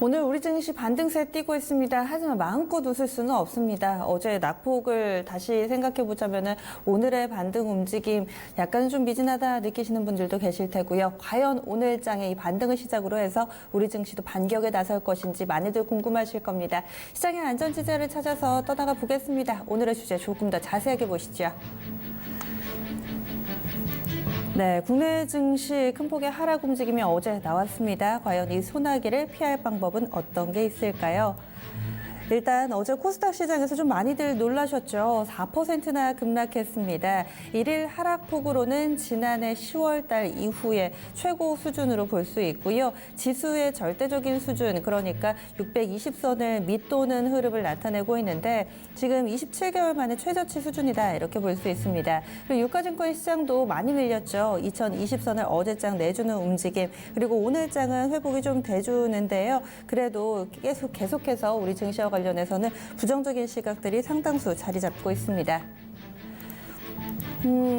오늘 우리 증시 반등세 띄고 있습니다. 하지만 마음껏 웃을 수는 없습니다. 어제 낙폭을 다시 생각해 보자면은 오늘의 반등 움직임 약간 좀 미진하다 느끼시는 분들도 계실 테고요. 과연 오늘 장의 이 반등을 시작으로 해서 우리 증시도 반격에 나설 것인지 많이들 궁금하실 겁니다. 시장의 안전지대를 찾아서 떠나가 보겠습니다. 오늘의 주제 조금 더 자세하게 보시죠. 네, 국내 증시 큰 폭의 하락 움직임이 어제 나왔습니다. 과연 이 소나기를 피할 방법은 어떤 게 있을까요? 일단 어제 코스닥 시장에서 좀 많이들 놀라셨죠. 4%나 급락했습니다. 일일 하락폭으로는 지난해 10월 달 이후에 최고 수준으로 볼 수 있고요. 지수의 절대적인 수준, 그러니까 620선을 밑도는 흐름을 나타내고 있는데 지금 27개월 만에 최저치 수준이다 이렇게 볼 수 있습니다. 그리고 유가증권 시장도 많이 밀렸죠. 2020선을 어제장 내주는 움직임, 그리고 오늘장은 회복이 좀 돼주는데요. 그래도 계속해서 우리 증시와 관련해서는 부정적인 시각들이 상당수 자리 잡고 있습니다.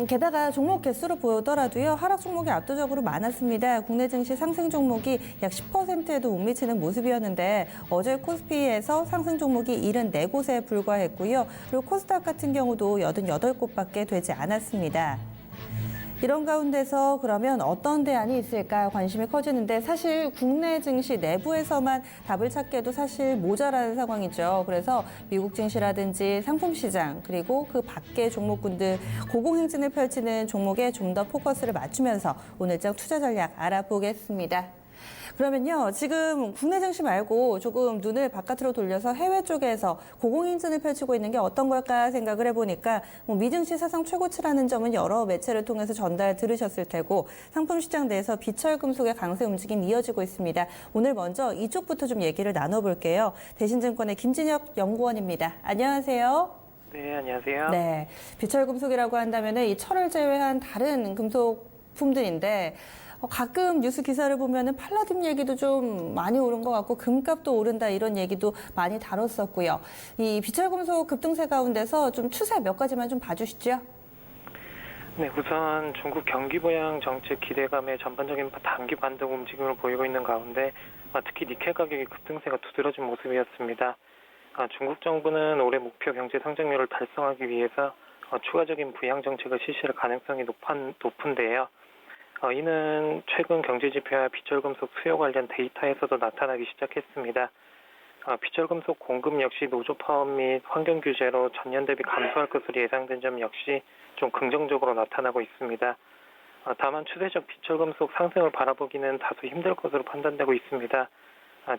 게다가 종목 개수로 보더라도요, 하락 종목이 압도적으로 많았습니다. 국내 증시 상승 종목이 약 10%에도 못 미치는 모습이었는데 어제 코스피에서 상승 종목이 74곳에 불과했고요. 그리고 코스닥 같은 경우도 88곳밖에 되지 않았습니다. 이런 가운데서 그러면 어떤 대안이 있을까 관심이 커지는데 사실 국내 증시 내부에서만 답을 찾기에도 사실 모자란 상황이죠. 그래서 미국 증시라든지 상품 시장 그리고 그 밖의 종목군들 고공행진을 펼치는 종목에 좀 더 포커스를 맞추면서 오늘장 투자 전략 알아보겠습니다. 그러면요, 지금 국내 증시 말고 조금 눈을 바깥으로 돌려서 해외 쪽에서 고공행진을 펼치고 있는 게 어떤 걸까 생각을 해보니까 미증시 사상 최고치라는 점은 여러 매체를 통해서 전달 들으셨을 테고 상품 시장 내에서 비철금속의 강세 움직임이 이어지고 있습니다. 오늘 먼저 이쪽부터 좀 얘기를 나눠볼게요. 대신증권의 김진혁 연구원입니다. 안녕하세요. 네, 안녕하세요. 네, 비철금속이라고 한다면 이 철을 제외한 다른 금속품들인데 가끔 뉴스 기사를 보면은 팔라딘 얘기도 좀 많이 오른 것 같고 금값도 오른다 이런 얘기도 많이 다뤘었고요. 이 비철금속 급등세 가운데서 좀 추세 몇 가지만 좀 봐주시죠. 네, 우선 중국 경기 부양 정책 기대감에 전반적인 단기 반등 움직임을 보이고 있는 가운데 특히 니켈 가격의 급등세가 두드러진 모습이었습니다. 중국 정부는 올해 목표 경제 성장률을 달성하기 위해서 추가적인 부양 정책을 실시할 가능성이 높은데요. 이는 최근 경제 지표와 비철금속 수요 관련 데이터에서도 나타나기 시작했습니다. 비철금속 공급 역시 노조 파업 및 환경 규제로 전년 대비 감소할 것으로 예상된 점 역시 좀 긍정적으로 나타나고 있습니다. 다만 추세적 비철금속 상승을 바라보기는 다소 힘들 것으로 판단되고 있습니다.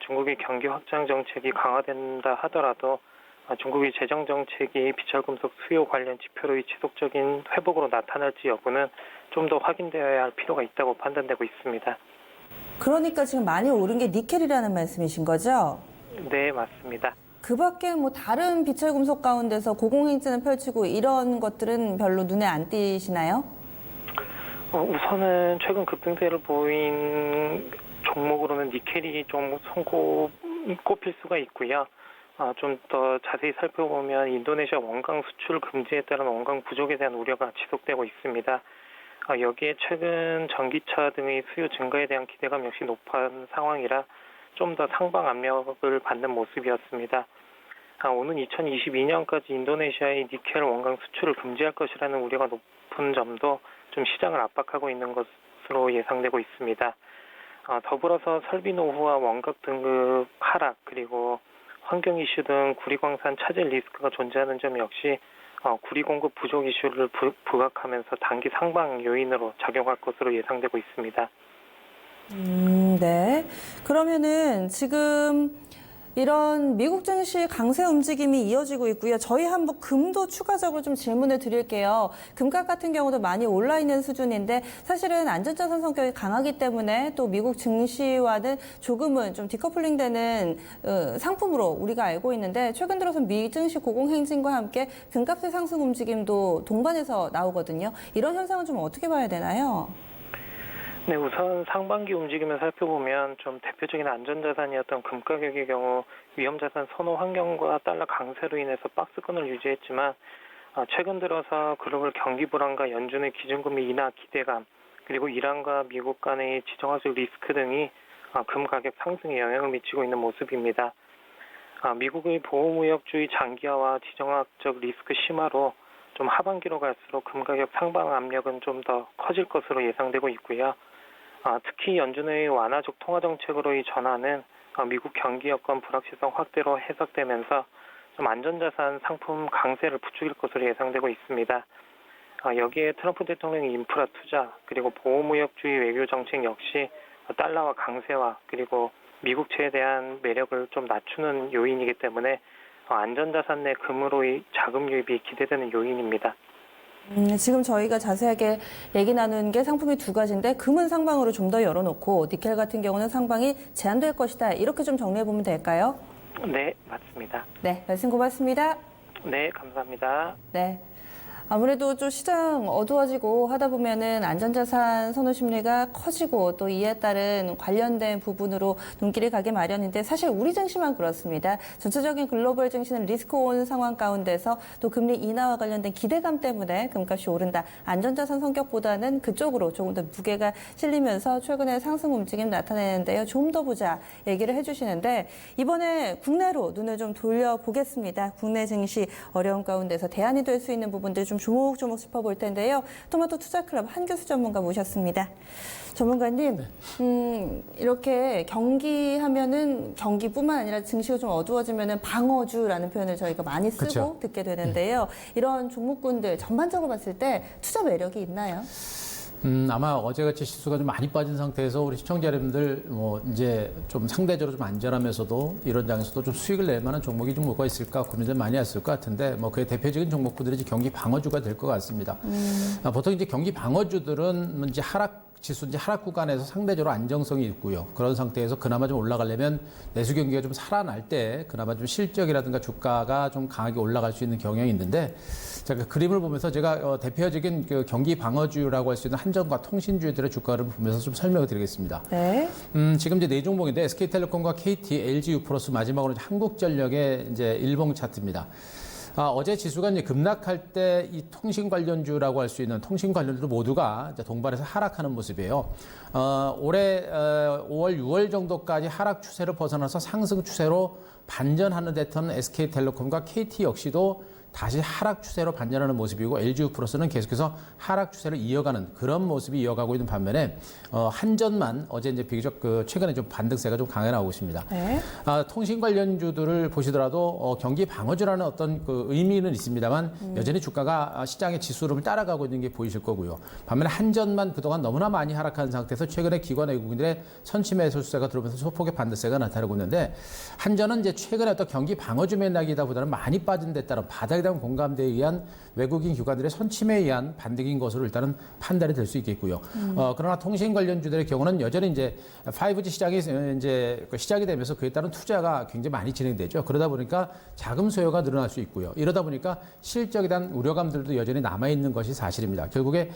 중국의 경기 확장 정책이 강화된다 하더라도 중국의 재정 정책이 비철금속 수요 관련 지표로의 지속적인 회복으로 나타날지 여부는 좀 더 확인되어야 할 필요가 있다고 판단되고 있습니다. 그러니까 지금 많이 오른 게 니켈이라는 말씀이신 거죠? 네, 맞습니다. 그 밖에 다른 비철금속 가운데서 고공행진을 펼치고 이런 것들은 별로 눈에 안 띄시나요? 우선은 최근 급등세를 보인 종목으로는 니켈이 좀 꼽힐 수가 있고요. 좀 더 자세히 살펴보면 인도네시아 원강 수출 금지에 따른 원강 부족에 대한 우려가 지속되고 있습니다. 여기에 최근 전기차 등의 수요 증가에 대한 기대감 역시 높은 상황이라 좀 더 상방 압력을 받는 모습이었습니다. 오는 2022년까지 인도네시아의 니켈 원강 수출을 금지할 것이라는 우려가 높은 점도 좀 시장을 압박하고 있는 것으로 예상되고 있습니다. 더불어서 설비 노후와 원각 등급 하락 그리고 환경 이슈 등 구리광산 차질 리스크가 존재하는 점 역시 구리 공급 부족 이슈를 부각하면서 단기 상방 요인으로 작용할 것으로 예상되고 있습니다. 네. 그러면은 지금 이런 미국 증시 강세 움직임이 이어지고 있고요. 저희 한번 금도 추가적으로 좀 질문을 드릴게요. 금값 같은 경우도 많이 올라 있는 수준인데 사실은 안전자산 성격이 강하기 때문에 또 미국 증시와는 조금은 좀 디커플링 되는 상품으로 우리가 알고 있는데 최근 들어서 미 증시 고공행진과 함께 금값의 상승 움직임도 동반해서 나오거든요. 이런 현상은 좀 어떻게 봐야 되나요? 네, 우선 상반기 움직임을 살펴보면 좀 대표적인 안전자산이었던 금 가격의 경우 위험자산 선호 환경과 달러 강세로 인해서 박스권을 유지했지만 최근 들어서 글로벌 경기 불안과 연준의 기준금리 인하 기대감 그리고 이란과 미국 간의 지정학적 리스크 등이 금 가격 상승에 영향을 미치고 있는 모습입니다. 미국의 보호무역주의 장기화와 지정학적 리스크 심화로 좀 하반기로 갈수록 금 가격 상방 압력은 좀 더 커질 것으로 예상되고 있고요. 특히 연준의 완화적 통화 정책으로의 전환은 미국 경기 여건 불확실성 확대로 해석되면서 좀 안전자산 상품 강세를 부추길 것으로 예상되고 있습니다. 여기에 트럼프 대통령의 인프라 투자 그리고 보호무역주의 외교 정책 역시 달러와 강세와 그리고 미국채에 대한 매력을 좀 낮추는 요인이기 때문에 안전자산 내 금으로의 자금 유입이 기대되는 요인입니다. 지금 저희가 자세하게 얘기 나눈 게 상품이 두 가지인데 금은 상방으로 좀 더 열어놓고 니켈 같은 경우는 상방이 제한될 것이다. 이렇게 좀 정리해보면 될까요? 네, 맞습니다. 네, 말씀 고맙습니다. 네, 감사합니다. 네. 아무래도 좀 시장 어두워지고 하다 보면은 안전자산 선호 심리가 커지고 또 이에 따른 관련된 부분으로 눈길이 가게 마련인데 사실 우리 증시만 그렇습니다. 전체적인 글로벌 증시는 리스크 온 상황 가운데서 또 금리 인하와 관련된 기대감 때문에 금값이 오른다. 안전자산 성격보다는 그쪽으로 조금 더 무게가 실리면서 최근에 상승 움직임 나타내는데요. 좀 더 보자 얘기를 해주시는데 이번에 국내로 눈을 좀 돌려보겠습니다. 국내 증시 어려운 가운데서 대안이 될 수 있는 부분들 좀 조목조목 짚어볼 텐데요. 토마토 투자클럽 한교수 전문가 모셨습니다. 전문가님, 이렇게 경기 하면은 경기뿐만 아니라 증시가 좀 어두워지면은 방어주라는 표현을 저희가 많이 쓰고 그렇죠. 듣게 되는데요. 이런 종목군들 전반적으로 봤을 때 투자 매력이 있나요? 아마 어제같이 지수가 좀 많이 빠진 상태에서 우리 시청자 여러분들 이제 좀 상대적으로 좀 안전하면서도 이런 장에서도 좀 수익을 낼 만한 종목이 좀 뭐가 있을까 고민을 많이 했을 것 같은데 그의 대표적인 종목들이 이제 경기 방어주가 될 것 같습니다. 보통 이제 경기 방어주들은 이제 지수 이제 하락 구간에서 상대적으로 안정성이 있고요. 그런 상태에서 그나마 좀 올라가려면 내수 경기가 좀 살아날 때 그나마 좀 실적이라든가 주가가 좀 강하게 올라갈 수 있는 경향이 있는데 제가 그림을 보면서 제가 대표적인 그 경기 방어주라고 할 수 있는 한전과 통신주들의 주가를 보면서 좀 설명을 드리겠습니다. 네. 지금 이제 네 종목인데 SK텔레콤과 KT, LG유플러스 마지막으로 이제 한국전력의 이제 일봉 차트입니다. 어제 지수가 이제 급락할 때 이 통신 관련주라고 할 수 있는 통신 관련주도 모두가 이제 동반해서 하락하는 모습이에요. 올해 5월, 6월 정도까지 하락 추세를 벗어나서 상승 추세로 반전하는 듯한 SK텔레콤과 KT 역시도 다시 하락 추세로 반전하는 모습이고 LG유플러스는 계속해서 하락 추세를 이어가는 그런 모습이 이어가고 있는 반면에 한전만 어제 이제 비교적 최근에 좀 반등세가 좀 강하게 나오고 있습니다. 네. 통신 관련주들을 보시더라도 경기 방어주라는 어떤 그 의미는 있습니다만 여전히 주가가 시장의 지수를 따라가고 있는 게 보이실 거고요. 반면에 한전만 그동안 너무나 많이 하락한 상태에서 최근에 기관 외국인들의 선취 매수세가 들어오면서 소폭의 반등세가 나타나고 있는데 한전은 이제 최근에 어떤 경기 방어주 맥락이다보다는 많이 빠진 데 따른 바닥에 대한 공감대에 의한 외국인 기관들의 선침에 의한 반등인 것으로 일단은 판단이 될 수 있겠고요. 그러나 통신 관련주들의 경우는 여전히 이제 5G 시장이 이제 시작이 되면서 그에 따른 투자가 굉장히 많이 진행되죠. 그러다 보니까 자금 소요가 늘어날 수 있고요. 이러다 보니까 실적에 대한 우려감들도 여전히 남아 있는 것이 사실입니다. 결국에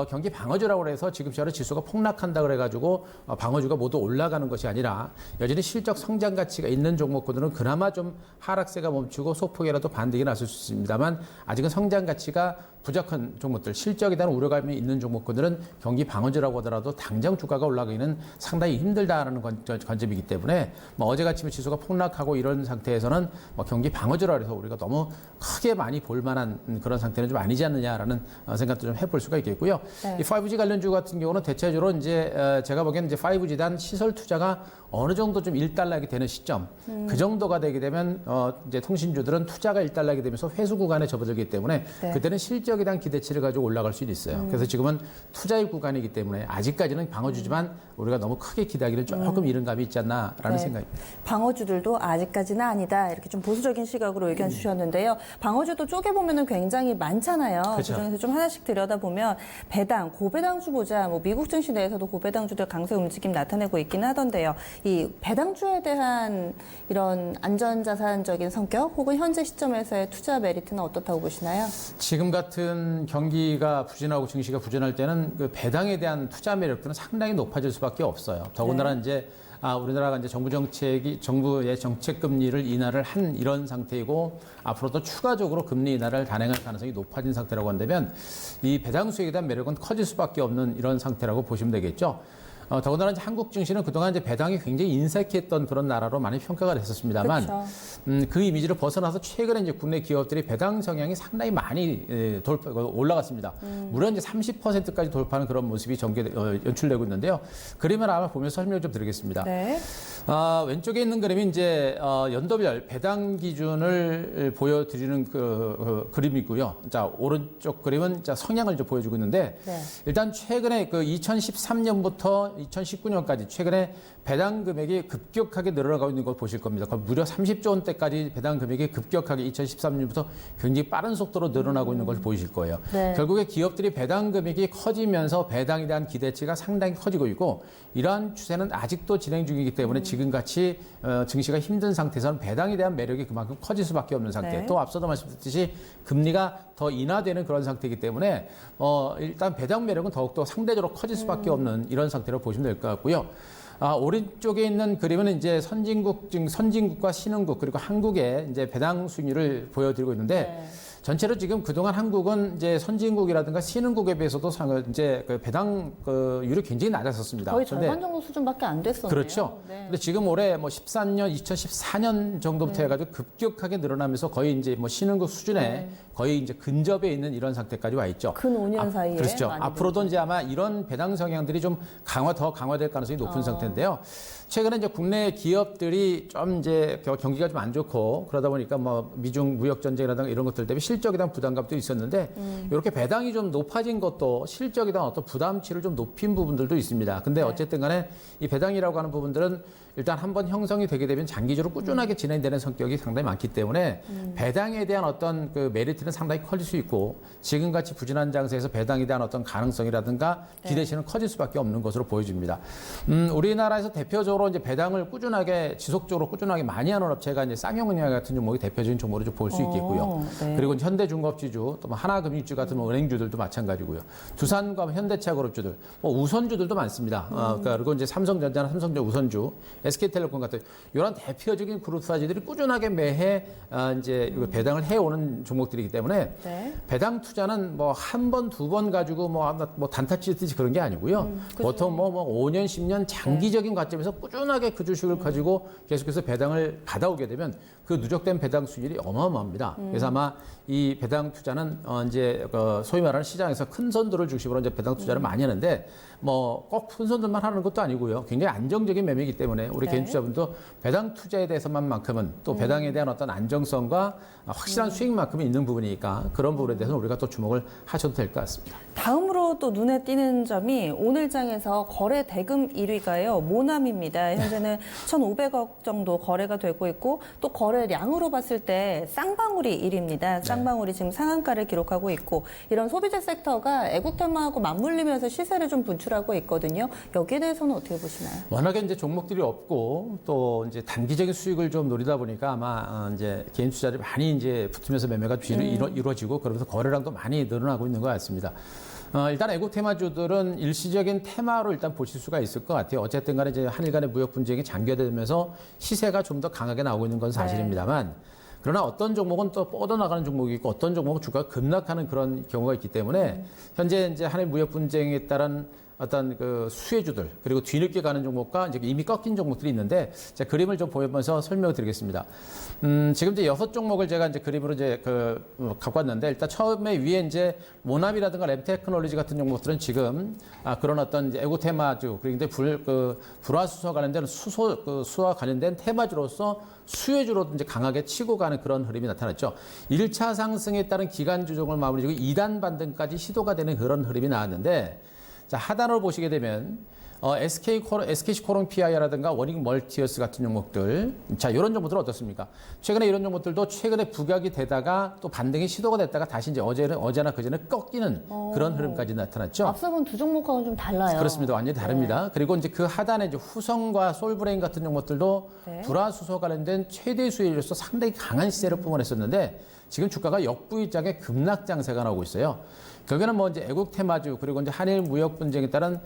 경기 방어주라고 해서 지금처럼 지수가 폭락한다 그래가지고 방어주가 모두 올라가는 것이 아니라 여전히 실적 성장 가치가 있는 종목군들은 그나마 좀 하락세가 멈추고 소폭이라도 반등이 났을 수 있습니다만 아직은 성장 가치가 부족한 종목들, 실적에 대한 우려감이 있는 종목군들은 경기 방어주라고 하더라도 당장 주가가 올라가기는 상당히 힘들다라는 관점이기 때문에 어제같이 지수가 폭락하고 이런 상태에서는 경기 방어주라 해서 우리가 너무 크게 많이 볼 만한 그런 상태는 좀 아니지 않느냐라는 생각도 좀 해볼 수가 있겠고요. 네. 이 5G 관련주 같은 경우는 대체적으로 이제 제가 보기에는 이제 5G에 대한 시설 투자가 어느 정도 좀 일단락이 되는 시점, 그 정도가 되게 되면 이제 통신주들은 투자가 일단락이 되면서 회수 구간에 접어들기 때문에 네. 그때는 실적에 대한 기대치를 가지고 올라갈 수는 있어요. 그래서 지금은 투자의 구간이기 때문에 아직까지는 방어주지만 우리가 너무 크게 기대하기는 조금 이른 감이 있지 않나라는 네. 생각입니다. 방어주들도 아직까지는 아니다. 이렇게 좀 보수적인 시각으로 의견 주셨는데요. 방어주도 쪼개보면 굉장히 많잖아요. 그렇죠. 그중에서 좀 하나씩 들여다보면 배당, 고배당주 보자. 미국 증시 내에서도 고배당주들 강세 움직임 나타내고 있긴 하던데요. 이 배당주에 대한 이런 안전자산적인 성격 혹은 현재 시점에서의 투자 메리트는 어떻다고 보시나요? 지금 같은 경기가 부진하고 증시가 부진할 때는 그 배당에 대한 투자 매력들은 상당히 높아질 수밖에 없어요. 더군다나 네. 이제 우리나라가 이제 정부의 정책 금리를 인하를 한 이런 상태이고 앞으로도 추가적으로 금리 인하를 단행할 가능성이 높아진 상태라고 한다면 이 배당 수익에 대한 매력은 커질 수밖에 없는 이런 상태라고 보시면 되겠죠. 더군다나 이제 한국 증시는 그동안 이제 배당이 굉장히 인색했던 그런 나라로 많이 평가가 됐었습니다만 그렇죠. 그 이미지를 벗어나서 최근에 이제 국내 기업들이 배당 성향이 상당히 많이 올라갔습니다. 무려 이제 30%까지 돌파하는 그런 모습이 연출되고 있는데요. 그림을 아마 보면서 설명 좀 드리겠습니다. 네. 왼쪽에 있는 그림이 이제 연도별 배당 기준을 보여드리는 그 그림이고요. 자, 오른쪽 그림은 자, 성향을 좀 보여주고 있는데 네. 일단 최근에 그 2013년부터 2019년까지 최근에 배당 금액이 급격하게 늘어나고 있는 걸 보실 겁니다. 무려 30조 원대까지 배당 금액이 급격하게 2013년부터 굉장히 빠른 속도로 늘어나고 있는 걸 보이실 거예요. 네. 결국에 기업들이 배당 금액이 커지면서 배당에 대한 기대치가 상당히 커지고 있고 이러한 추세는 아직도 진행 중이기 때문에 지금같이 증시가 힘든 상태에서는 배당에 대한 매력이 그만큼 커질 수밖에 없는 상태. 네. 또 앞서도 말씀드렸듯이 금리가 더 인하되는 그런 상태이기 때문에 일단 배당 매력은 더욱더 상대적으로 커질 수밖에 없는 이런 상태로 보시면 될 것 같고요. 오른쪽에 있는 그림은 이제 선진국과 신흥국 그리고 한국의 이제 배당 수익률을 보여드리고 있는데 네. 전체로 지금 그동안 한국은 이제 선진국이라든가 신흥국에 비해서도 이제 그 배당 율이 굉장히 낮았었습니다. 거의 그런데 절반 정도 수준밖에 안 됐었네요. 그렇죠. 네. 근데 지금 올해 뭐 2014년 정도부터 해가지고 급격하게 늘어나면서 거의 이제 뭐 신흥국 수준에 거의 이제 근접해 있는 이런 상태까지 와 있죠. 근 5년 사이에. 그렇죠. 많이 앞으로도 이제 아마 이런 배당 성향들이 좀 더 강화될 가능성이 높은 상태인데요. 최근에 이제 국내 기업들이 좀 이제 경기가 좀 안 좋고 그러다 보니까 뭐 미중 무역 전쟁이라든가 이런 것들 때문에 실적에 대한 부담감도 있었는데 이렇게 배당이 좀 높아진 것도 실적에 대한 어떤 부담치를 좀 높인 부분들도 있습니다. 근데 어쨌든 간에 이 배당이라고 하는 부분들은 일단 한번 형성이 되게 되면 장기적으로 꾸준하게 진행되는 성격이 상당히 많기 때문에 배당에 대한 어떤 그 메리트는 상당히 커질 수 있고 지금같이 부진한 장세에서 배당에 대한 어떤 가능성이라든가 기대치는 커질 수밖에 없는 것으로 보여집니다. 우리나라에서 대표적으로 이제 배당을 지속적으로 꾸준하게 많이 하는 업체가 이제 쌍용은행 같은 종목이 대표적인 종목으로 좀 볼 수 있겠고요. 네. 그리고 현대중업지주, 또 하나금융주 같은 뭐 은행주들도 마찬가지고요. 두산과 현대차 그룹주들, 뭐 우선주들도 많습니다. 그리고 이제 삼성전자나 삼성전 우선주, SK텔레콤 같은 이런 대표적인 그룹 사지들이 꾸준하게 매해 이제 배당을 해오는 종목들이기 때문에 네. 배당 투자는 뭐 한 번, 두 번 가지고 뭐 단타 치듯이 그런 게 아니고요. 보통 뭐 5년, 10년 장기적인 관점에서 꾸준하게 그 주식을 가지고 계속해서 배당을 받아오게 되면 그 누적된 배당 수익률이 어마어마합니다. 그래서 아마 이 배당 투자는 이제 소위 말하는 시장에서 큰 선들을 중심으로 이제 배당 투자를 많이 하는데 뭐 꼭 큰 선들만 하는 것도 아니고요. 굉장히 안정적인 매매이기 때문에 우리 개인 투자분도 배당 투자에 대해서만큼은 또 배당에 대한 어떤 안정성과 확실한 수익만큼은 있는 부분이니까 그런 부분에 대해서는 우리가 또 주목을 하셔도 될 것 같습니다. 다음으로 또 눈에 띄는 점이 오늘 장에서 거래 대금 1위가요. 모남입니다. 현재는 1,500억 정도 거래가 되고 있고 또 거래량으로 봤을 때 쌍방울이 1위입니다. 쌍방울이 지금 상한가를 기록하고 있고 이런 소비재 섹터가 애국테마하고 맞물리면서 시세를 좀 분출하고 있거든요. 여기에 대해서는 어떻게 보시나요? 워낙에 이제 종목들이 없고 또 이제 단기적인 수익을 좀 노리다 보니까 아마 이제 개인 투자들이 많이 이제 붙으면서 매매가 이루어지고 그러면서 거래량도 많이 늘어나고 있는 것 같습니다. 일단 애국 테마주들은 일시적인 테마로 일단 보실 수가 있을 것 같아요. 어쨌든 간에 이제 한일 간의 무역 분쟁이 장기화되면서 시세가 좀 더 강하게 나오고 있는 건 사실입니다만 그러나 어떤 종목은 또 뻗어나가는 종목이 있고 어떤 종목은 주가가 급락하는 그런 경우가 있기 때문에 현재 이제 한일 무역 분쟁에 따른 어떤 그 수혜주들 그리고 뒤늦게 가는 종목과 이제 이미 꺾인 종목들이 있는데 제가 그림을 좀 보면서 설명을 드리겠습니다. 지금 이제 6종목을 제가 이제 그림으로 이제 갖고 왔는데 일단 처음에 위에 이제 모나미라든가 램테크놀로지 같은 종목들은 지금 그런 어떤 이제 에고 테마주 그리고 이제 불화수소와 관련된 수소와 관련된 테마주로서 수혜주로 이제 강하게 치고 가는 그런 흐름이 나타났죠. 1차 상승에 따른 기간 조정을 마무리 지고 2단 반등까지 시도가 되는 그런 흐름이 나왔는데 자, 하단으로 보시게 되면 SK시코롱 PI라든가 워닝 멀티어스 같은 종목들 자, 이런 종목들은 어떻습니까? 최근에 이런 종목들도 최근에 부각이 되다가 또 반등이 시도가 됐다가 다시 이제 어제나 그제는 꺾이는 그런 흐름까지 나타났죠. 앞서 본 두 종목하고는 좀 달라요. 그렇습니다. 완전히 다릅니다. 네. 그리고 이제 그 하단에 이제 후성과 솔브레인 같은 종목들도 네. 불화수소 관련된 최대 수혜로서 상당히 강한 시세를 뿜어냈었는데 지금 주가가 역부위장의 급락 장세가 나오고 있어요. 결국에는 뭐 이제 애국 테마주 그리고 이제 한일 무역 분쟁에 따른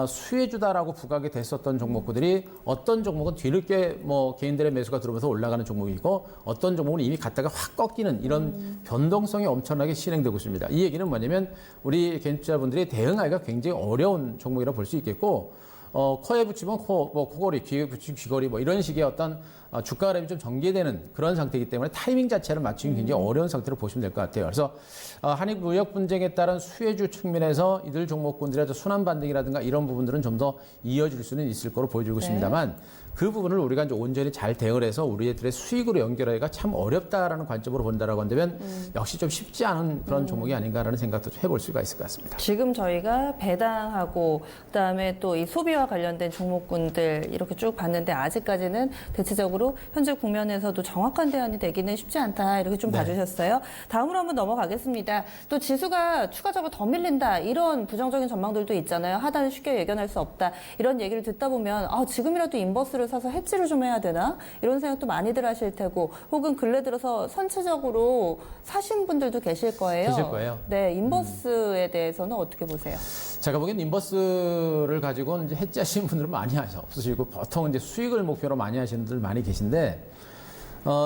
수혜주다라고 부각이 됐었던 종목들이 어떤 종목은 뒤늦게 뭐 개인들의 매수가 들어오면서 올라가는 종목이고 어떤 종목은 이미 갔다가 확 꺾이는 이런 변동성이 엄청나게 진행되고 있습니다. 이 얘기는 뭐냐면 우리 개인 투자분들이 대응하기가 굉장히 어려운 종목이라고 볼 수 있겠고 코에 붙이면 코, 뭐 코걸이, 귀에 붙이면 귀걸이, 뭐 이런 식의 어떤 주가 흐름이 좀 전개되는 그런 상태이기 때문에 타이밍 자체를 맞추기 굉장히 어려운 상태로 보시면 될 것 같아요. 그래서 한일 무역 분쟁에 따른 수혜주 측면에서 이들 종목군들의 순환 반등이라든가 이런 부분들은 좀 더 이어질 수는 있을 거로 보여지고 있습니다만 그 부분을 우리가 이제 온전히 잘 대응을 해서 우리들의 수익으로 연결하기가 참 어렵다라는 관점으로 본다라고 한다면 역시 좀 쉽지 않은 그런 종목이 아닌가라는 생각도 좀 해볼 수가 있을 것 같습니다. 지금 저희가 배당하고 그다음에 또 이 소비와 관련된 종목군들 이렇게 쭉 봤는데 아직까지는 대체적으로 현재 국면에서도 정확한 대안이 되기는 쉽지 않다 이렇게 좀 네. 봐주셨어요. 다음으로 한번 넘어가겠습니다. 또 지수가 추가적으로 더 밀린다 이런 부정적인 전망들도 있잖아요. 하단을 쉽게 예견할 수 없다 이런 얘기를 듣다 보면 지금이라도 인버스를 사서 해지를 좀 해야 되나 이런 생각도 많이들 하실 테고 혹은 근래 들어서 선체적으로 사신 분들도 계실 거예요. 계실 거예요. 네, 인버스에 대해서는 어떻게 보세요? 제가 보기엔 인버스를 가지고 이제 해지하시는 분들은 많이 없으시고 보통 이제 수익을 목표로 많이 하시는 분들 많이 계신데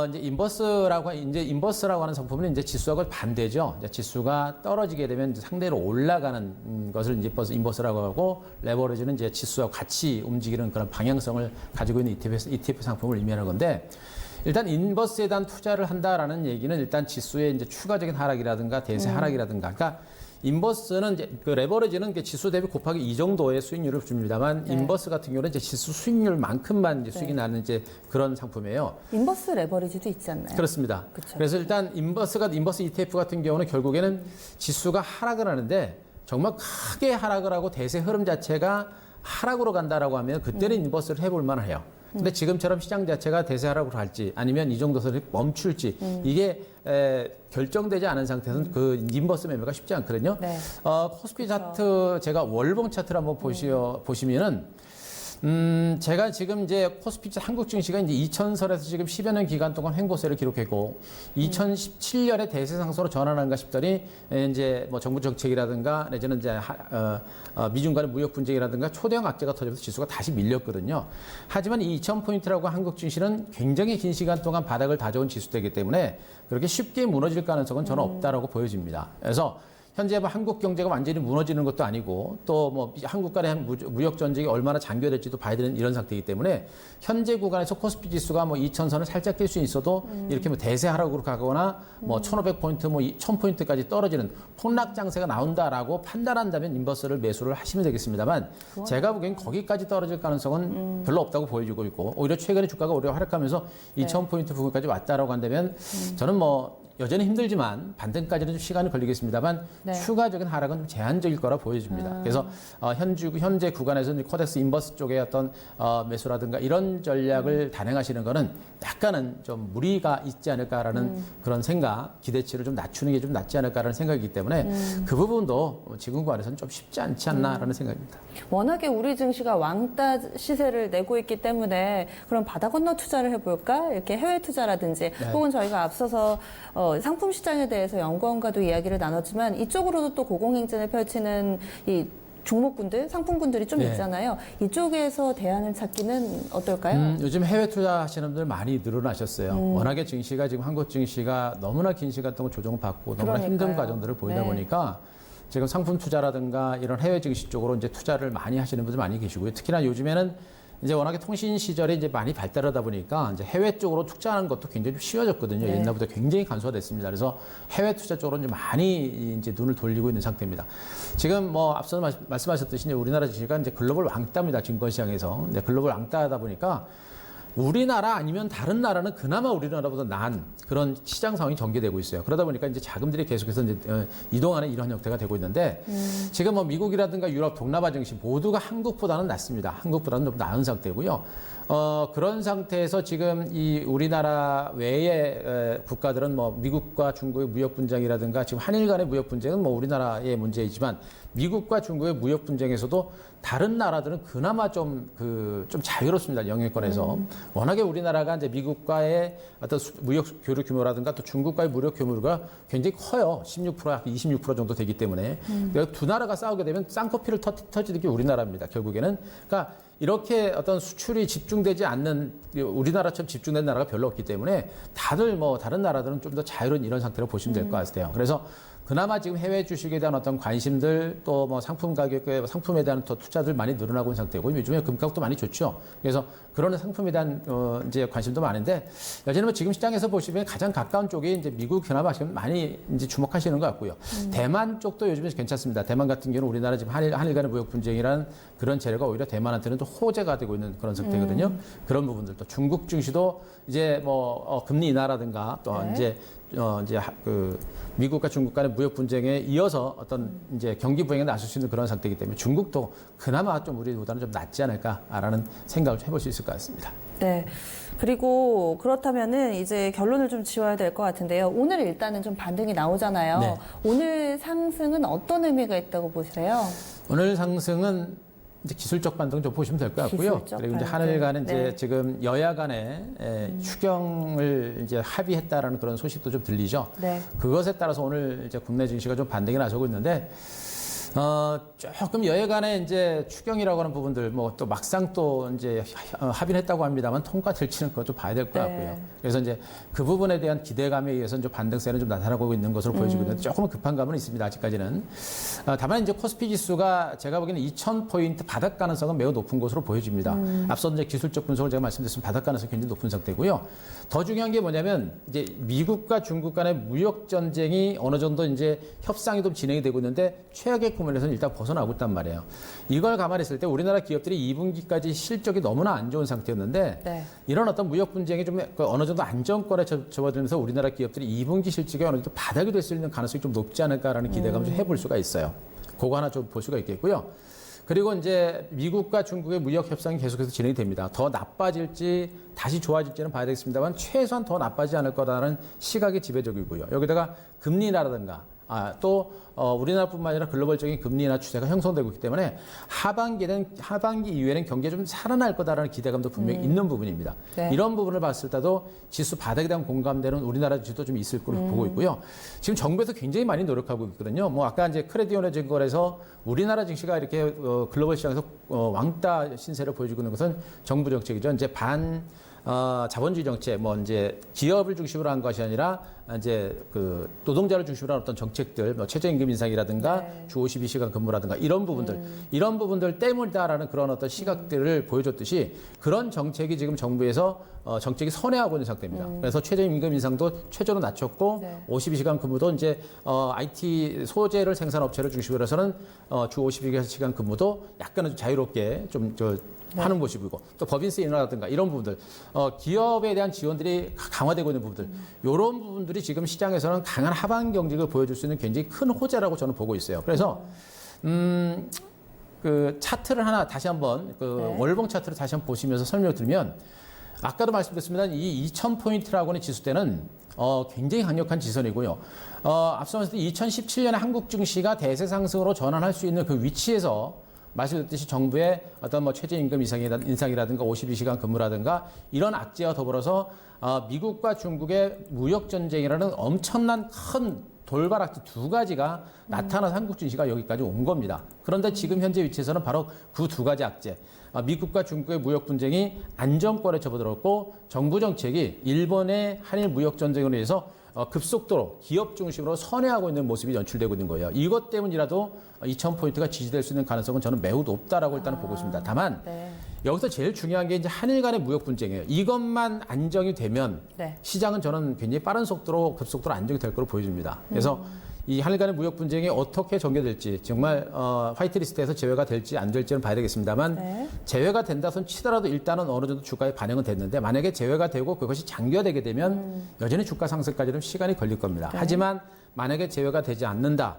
이제 인버스라고 하는 상품은 이제 지수하고 반대죠. 이제 지수가 떨어지게 되면 이제 상대로 올라가는 것을 이제 인버스라고 하고 레버리지는 이제 지수와 같이 움직이는 그런 방향성을 가지고 있는 ETF 상품을 의미하는 건데 일단 인버스에 대한 투자를 한다라는 얘기는 일단 지수의 이제 추가적인 하락이라든가 대세 하락이라든가 그러니까 인버스는 이제 그 레버리지는 지수 대비 곱하기 2 정도의 수익률을 줍니다만 네. 인버스 같은 경우는 이제 지수 수익률만큼만 이제 수익이 나는 이제 그런 상품이에요. 인버스 레버리지도 있지 않나요? 그렇습니다. 그쵸. 그래서 일단 인버스 ETF 같은 경우는 결국에는 지수가 하락을 하는데 정말 크게 하락을 하고 대세 흐름 자체가 하락으로 간다라고 하면 그때는 인버스를 해볼 만해요. 근데 지금처럼 시장 자체가 대세 하락으로 갈지 아니면 이 정도에서 멈출지 이게 결정되지 않은 상태에서는 그 인버스 매매가 쉽지 않거든요. 네. 코스피 차트 제가 월봉 차트를 한번 보시면은 제가 지금 이제 코스피 한국 증시가 이제 2000선에서 지금 10여 년 기간 동안 횡보세를 기록했고 2017년에 대세 상승으로 전환한가 싶더니 이제 뭐 정부 정책이라든가 내지는 이제 미중 간의 무역 분쟁이라든가 초대형 악재가 터지면서 지수가 다시 밀렸거든요. 하지만 이 2000포인트라고 한국 증시는 굉장히 긴 시간 동안 바닥을 다져온 지수대이기 때문에 그렇게 쉽게 무너질 가능성은 저는 없다라고 보여집니다. 그래서 현재 뭐 한국 경제가 완전히 무너지는 것도 아니고 또 뭐 한국 간의 무역 전쟁이 얼마나 장기화될지도 봐야 되는 이런 상태이기 때문에 현재 구간에서 코스피 지수가 뭐 2000선을 살짝 낄 수 있어도 이렇게 뭐 대세 하락으로 가거나 뭐 1500포인트 뭐 1000포인트까지 떨어지는 폭락 장세가 나온다라고 판단한다면 인버스를 매수를 하시면 되겠습니다만 제가 보기엔 거기까지 떨어질 가능성은 별로 없다고 보여지고 있고 오히려 최근에 주가가 오히려 하락하면서 2000포인트 부근까지 왔다라고 한다면 저는 뭐 여전히 힘들지만 반등까지는 좀 시간이 걸리겠습니다만 네. 추가적인 하락은 좀 제한적일 거라 보여집니다. 그래서 현재 구간에서 코덱스 인버스 쪽의 어떤 매수라든가 이런 전략을 단행하시는 거는 약간은 좀 무리가 있지 않을까라는 그런 생각, 기대치를 좀 낮추는 게 좀 낫지 않을까라는 생각이기 때문에 그 부분도 지금 구간에서는 좀 쉽지 않지 않나라는 생각입니다. 워낙에 우리 증시가 왕따 시세를 내고 있기 때문에 그럼 바다 건너 투자를 해볼까? 이렇게 해외 투자라든지 혹은 저희가 앞서서 상품 시장에 대해서 연구원과도 이야기를 나눴지만 이쪽으로도 또 고공행진을 펼치는 이 종목군들, 상품군들이 좀 있잖아요. 이쪽에서 대안을 찾기는 어떨까요? 요즘 해외 투자하시는 분들 많이 늘어나셨어요. 워낙에 증시가 지금 한국 증시가 너무나 긴 시간 동안 조정을 받고 너무나 힘든 그러니까요. 과정들을 보이다 네. 보니까 지금 상품 투자라든가 이런 해외 증시 쪽으로 이제 투자를 많이 하시는 분들 많이 계시고요. 특히나 요즘에는 이제 워낙에 통신 시절이 이제 많이 발달하다 보니까 이제 해외 쪽으로 투자하는 것도 굉장히 좀 쉬워졌거든요. 네. 옛날보다 굉장히 간소화됐습니다. 그래서 해외 투자 쪽으로 이제 많이 이제 눈을 돌리고 있는 상태입니다. 지금 뭐 앞서 말씀하셨듯이 이제 우리나라 증시가 이제 글로벌 왕따입니다. 증권시장에서. 이제 글로벌 왕따하다 보니까 우리나라 아니면 다른 나라는 그나마 우리나라보다 나은 그런 시장 상황이 전개되고 있어요. 그러다 보니까 이제 자금들이 계속해서 이제 이동하는 이런 형태가 되고 있는데 지금 뭐 미국이라든가 유럽, 동남아 증시 모두가 한국보다는 낫습니다. 한국보다는 좀 나은 상태고요. 그런 상태에서 지금 이 우리나라 외의 국가들은 뭐 미국과 중국의 무역 분쟁이라든가 지금 한일 간의 무역 분쟁은 뭐 우리나라의 문제이지만 미국과 중국의 무역 분쟁에서도 다른 나라들은 그나마 좀 자유롭습니다. 영역권에서. 워낙에 우리나라가 이제 미국과의 어떤 무역 교류 규모라든가 또 중국과의 무역 규모가 굉장히 커요. 16%, 26% 정도 되기 때문에. 그러니까 두 나라가 싸우게 되면 쌍코피를 터지는 게 우리나라입니다. 결국에는. 그러니까 이렇게 어떤 수출이 집중되지 않는 우리나라처럼 집중된 나라가 별로 없기 때문에 다들 뭐 다른 나라들은 좀 더 자유로운 이런 상태로 보시면 될 것 같아요. 그래서 그나마 지금 해외 주식에 대한 어떤 관심들 또 뭐 상품 가격에 상품에 대한 더 투자들 많이 늘어나고 있는 상태고 요즘에 금값도 많이 좋죠. 그래서 그런 상품에 대한 이제 관심도 많은데 여전히 뭐 지금 시장에서 보시면 가장 가까운 쪽이 이제 미국 그나마 지금 많이 이제 주목하시는 것 같고요. 대만 쪽도 요즘에 괜찮습니다. 대만 같은 경우는 우리나라 지금 한일 간의 무역 분쟁이라는 그런 재료가 오히려 대만한테는 또 호재가 되고 있는 그런 상태거든요. 그런 부분들도 중국 증시도 이제 뭐 금리 인하라든가 또 네. 이제 그 미국과 중국 간의 무역 분쟁에 이어서 어떤 이제 경기 부양에 나설 수 있는 그런 상태이기 때문에 중국도 그나마 좀 우리보다는 좀 낫지 않을까라는 생각을 해볼 수 있을 것 같습니다. 네. 그리고 그렇다면은 이제 결론을 좀 지어야 될 것 같은데요. 오늘 일단은 좀 반등이 나오잖아요. 네. 오늘 상승은 어떤 의미가 있다고 보세요? 오늘 상승은 이제 기술적 반등 좀 보시면 될 것 같고요. 기술적 그리고 이제 반등. 하늘 간에 이제 네. 지금 여야 간에 추경을 이제 합의했다라는 그런 소식도 좀 들리죠. 네. 그것에 따라서 오늘 이제 국내 증시가 좀 반등이 나서고 있는데 조금 여야 간에 이제 추경이라고 하는 부분들 뭐 또 막상 또 이제 합의를 했다고 합니다만 통과될지는 그것 좀 봐야 될 것 네. 같고요. 그래서 이제 그 부분에 대한 기대감에 의해서 이제 반등세는 좀 나타나고 있는 것으로 보여지고 있는데 조금은 급한 감은 있습니다. 아직까지는. 다만 이제 코스피 지수가 제가 보기에는 2,000포인트 바닥 가능성은 매우 높은 것으로 보여집니다. 앞서 이제 기술적 분석을 제가 말씀드렸으면 바닥 가능성이 굉장히 높은 상태고요. 더 중요한 게 뭐냐면 이제 미국과 중국 간의 무역 전쟁이 어느 정도 이제 협상이 좀 진행이 되고 있는데 최악의 국면에서는 일단 벗어나고 있단 말이에요. 이걸 감안했을 때 우리나라 기업들이 2분기까지 실적이 너무나 안 좋은 상태였는데 네. 이런 어떤 무역 분쟁이 좀 어느 정도 안정권에 접어들면서 우리나라 기업들이 2분기 실적이 어느 정도 바닥이 될 수 있는 가능성이 좀 높지 않을까라는 기대감을 좀 해볼 수가 있어요. 그거 하나 좀 볼 수가 있겠고요. 그리고 이제 미국과 중국의 무역 협상이 계속해서 진행이 됩니다. 더 나빠질지 다시 좋아질지는 봐야 되겠습니다만 최소한 더 나빠지지 않을 거라는 시각이 지배적이고요. 여기다가 금리 인하라든가 또 우리나라뿐만 아니라 글로벌적인 금리 인하 추세가 형성되고 있기 때문에 하반기 이후에는 경기가 좀 살아날 거다라는 기대감도 분명히 있는 부분입니다. 네. 이런 부분을 봤을 때도 지수 바닥에 대한 공감대는 우리나라 지수도 좀 있을 거로 보고 있고요. 지금 정부에서 굉장히 많이 노력하고 있거든요. 뭐 아까 이제 크레디온의 증거에서 우리나라 증시가 이렇게 글로벌 시장에서 왕따 신세를 보여주고 있는 것은 정부 정책이죠. 이제 자본주의 정책, 뭐 이제 기업을 중심으로 한 것이 아니라 이제 그 노동자를 중심으로 한 어떤 정책들, 뭐 최저임금 인상이라든가 네. 주 52시간 근무라든가 이런 부분들 때문이다라는 그런 어떤 시각들을 보여줬듯이 그런 정책이 지금 정부에서 정책이 선회하고 있는 상태입니다. 그래서 최저임금 인상도 최저로 낮췄고 네. 52시간 근무도 이제 IT 소재를 생산 업체를 중심으로 해서는 주 52시간 근무도 약간은 좀 자유롭게 하는 모습이고 또 법인세 인하라든가 이런 부분들 기업에 대한 지원들이 강화되고 있는 부분들 이런 부분들이 지금 시장에서는 강한 하반 경직을 보여줄 수 있는 굉장히 큰 호재라고 저는 보고 있어요. 그래서 그 차트를 하나 다시 한번 네. 월봉 차트를 다시 한번 보시면서 설명을 드리면 아까도 말씀드렸습니다. 이 2,000포인트라고 하는 지수대는 굉장히 강력한 지선이고요. 앞서 말씀드린 2017년에 한국 증시가 대세 상승으로 전환할 수 있는 그 위치에서 말씀드렸듯이 정부의 어떤 뭐 최저임금 인상이라든가 52시간 근무라든가 이런 악재와 더불어서 미국과 중국의 무역 전쟁이라는 엄청난 큰 돌발 악재 두 가지가 나타나서 한국 증시가 여기까지 온 겁니다. 그런데 지금 현재 위치에서는 바로 그 두 가지 악재, 미국과 중국의 무역 분쟁이 안정권에 접어들었고 정부 정책이 일본의 한일 무역 전쟁으로 인해서 급속도로 기업 중심으로 선회하고 있는 모습이 연출되고 있는 거예요. 이것 때문이라도 2,000포인트가 지지될 수 있는 가능성은 저는 매우 높다라고 일단은 보고 있습니다. 다만 네. 여기서 제일 중요한 게 이제 한일 간의 무역 분쟁이에요. 이것만 안정이 되면 네. 시장은 저는 굉장히 빠른 속도로 급속도로 안정이 될 거로 보여집니다. 그래서 이 한일 간의 무역 분쟁이 어떻게 전개될지 정말 화이트리스트에서 제외가 될지 안 될지는 봐야 되겠습니다만 네. 제외가 된다 손 치더라도 일단은 어느 정도 주가에 반영은 됐는데 만약에 제외가 되고 그것이 장기화되게 되면 여전히 주가 상승까지는 시간이 걸릴 겁니다. 네. 하지만 만약에 제외가 되지 않는다.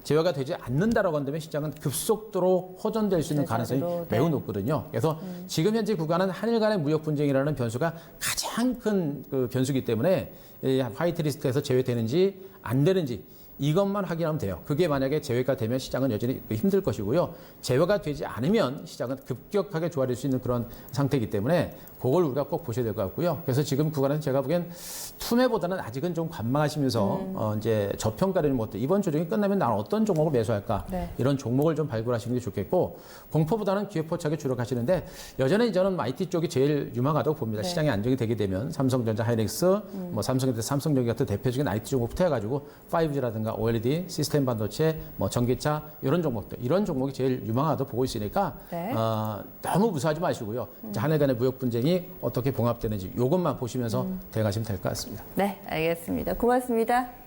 제외가 되지 않는다라고 한다면 시장은 급속도로 호전될 수 있는 가능성이 제자리로, 매우 네. 높거든요. 그래서 지금 현재 구간은 한일 간의 무역 분쟁이라는 변수가 가장 큰 그 변수이기 때문에 이 화이트리스트에서 제외되는지 안 되는지 이것만 확인하면 돼요. 그게 만약에 제외가 되면 시장은 여전히 힘들 것이고요. 제외가 되지 않으면 시장은 급격하게 좋아질 수 있는 그런 상태이기 때문에 그걸 우리가 꼭 보셔야 될 것 같고요. 그래서 지금 구간에서 제가 보기엔 투매보다는 아직은 좀 관망하시면서 이제 저평가되는 것들 이번 조정이 끝나면 나는 어떤 종목을 매수할까 네. 이런 종목을 좀 발굴하시는 게 좋겠고 공포보다는 기회포착에 주력하시는데 여전히 저는 IT 쪽이 제일 유망하다고 봅니다. 네. 시장이 안정이 되게 되면 삼성전자, 하이닉스, 뭐 삼성전자, 삼성전기 같은 대표적인 IT 종목부터 해가지고 5G라든가 OLED, 시스템 반도체, 뭐 전기차 이런 종목들 이런 종목이 제일 유망하다고 보고 있으니까 네. 너무 무서워하지 마시고요. 이제 한해 간의 무역 분쟁이 어떻게 봉합되는지 이것만 보시면서 대응하시면 될 것 같습니다. 네, 알겠습니다. 고맙습니다.